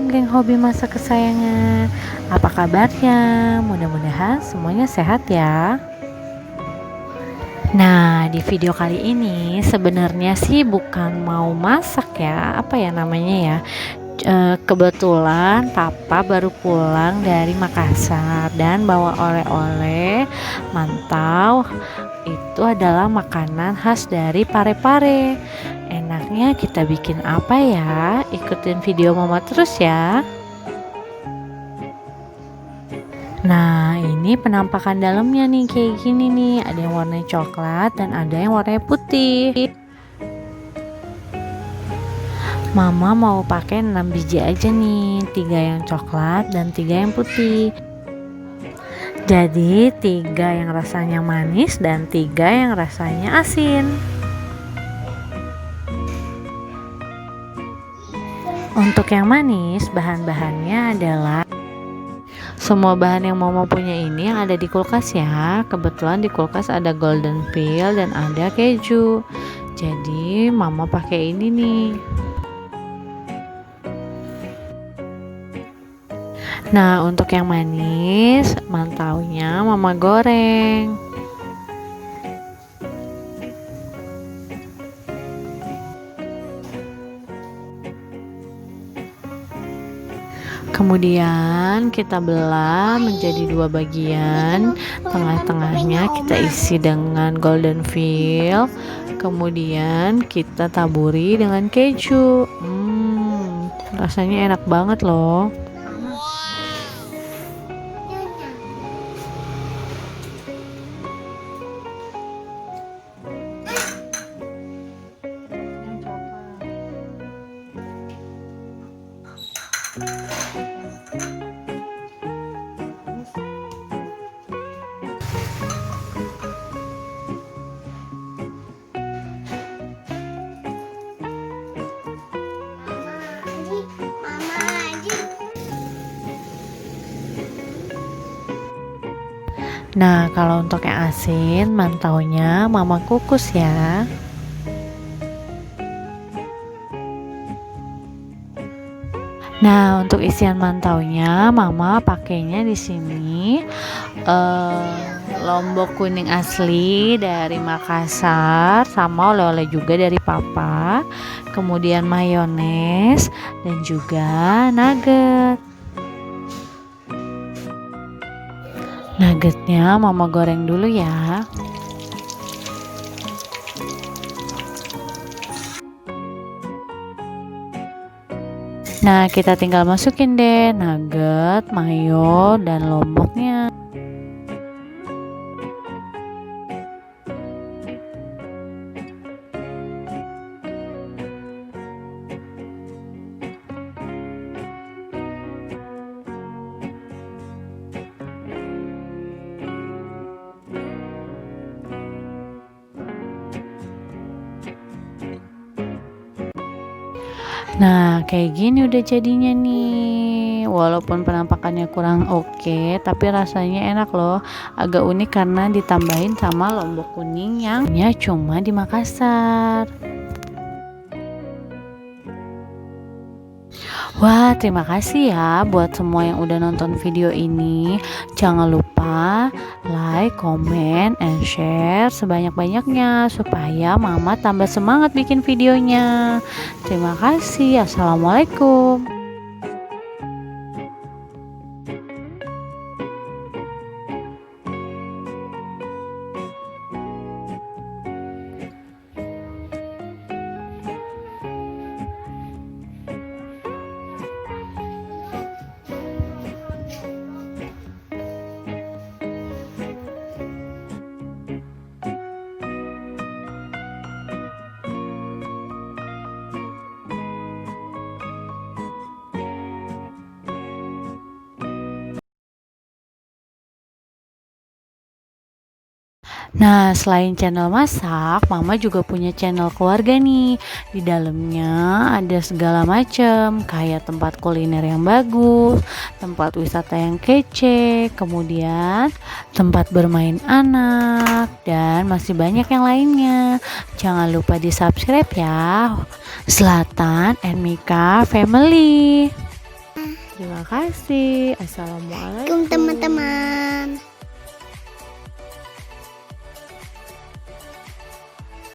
geng hobi masak kesayangan. Apa kabarnya? Mudah-mudahan semuanya sehat ya. Nah, di video kali ini sebenarnya sih bukan mau masak ya, apa ya namanya ya. Kebetulan papa baru pulang dari Makassar dan bawa oleh-oleh mantau. Itu adalah makanan khas dari Parepare. Enaknya kita bikin apa ya? Ikutin video mama terus ya. Nah, ini penampakan dalamnya nih kayak gini nih. Ada yang warnanya coklat dan ada yang warnanya putih. Mama mau pakai 6 biji aja nih, 3 yang coklat dan 3 yang putih. Jadi 3 yang rasanya manis dan 3 yang rasanya asin. Untuk yang manis, bahan-bahannya adalah semua bahan yang mama punya ini yang ada di kulkas ya. Kebetulan di kulkas ada golden peel dan ada keju. Jadi mama pakai ini nih. Nah, untuk yang manis, mantaunya mama goreng. Kemudian kita belah menjadi 2 bagian. Tengah-tengahnya kita isi dengan golden peel. Kemudian kita taburi dengan keju. Rasanya enak banget loh. Nah, kalau untuk yang asin, mantaunya mama kukus ya. Nah, untuk isian mantaunya, mama pakainya di sini lombok kuning asli dari Makassar, sama oleh-oleh juga dari papa. Kemudian mayones dan juga nugget. Nuggetnya mama goreng dulu ya. Nah, kita tinggal masukin deh nugget, mayo, dan lomboknya. Nah, kayak gini udah jadinya nih. Walaupun penampakannya kurang oke, tapi rasanya enak loh. Agak unik karena ditambahin sama lombok kuning yang cuma di Makassar. Wah, terima kasih ya buat semua yang udah nonton video ini. Jangan lupa like, comment, and share sebanyak-banyaknya supaya mama tambah semangat bikin videonya. Terima kasih. Assalamualaikum. Nah, selain channel masak, mama juga punya channel keluarga nih. Di dalamnya ada segala macam, kayak tempat kuliner yang bagus, tempat wisata yang kece, kemudian tempat bermain anak, dan masih banyak yang lainnya. Jangan lupa di-subscribe ya. Zlatan and Mika Family. Terima kasih. Assalamualaikum. teman-teman.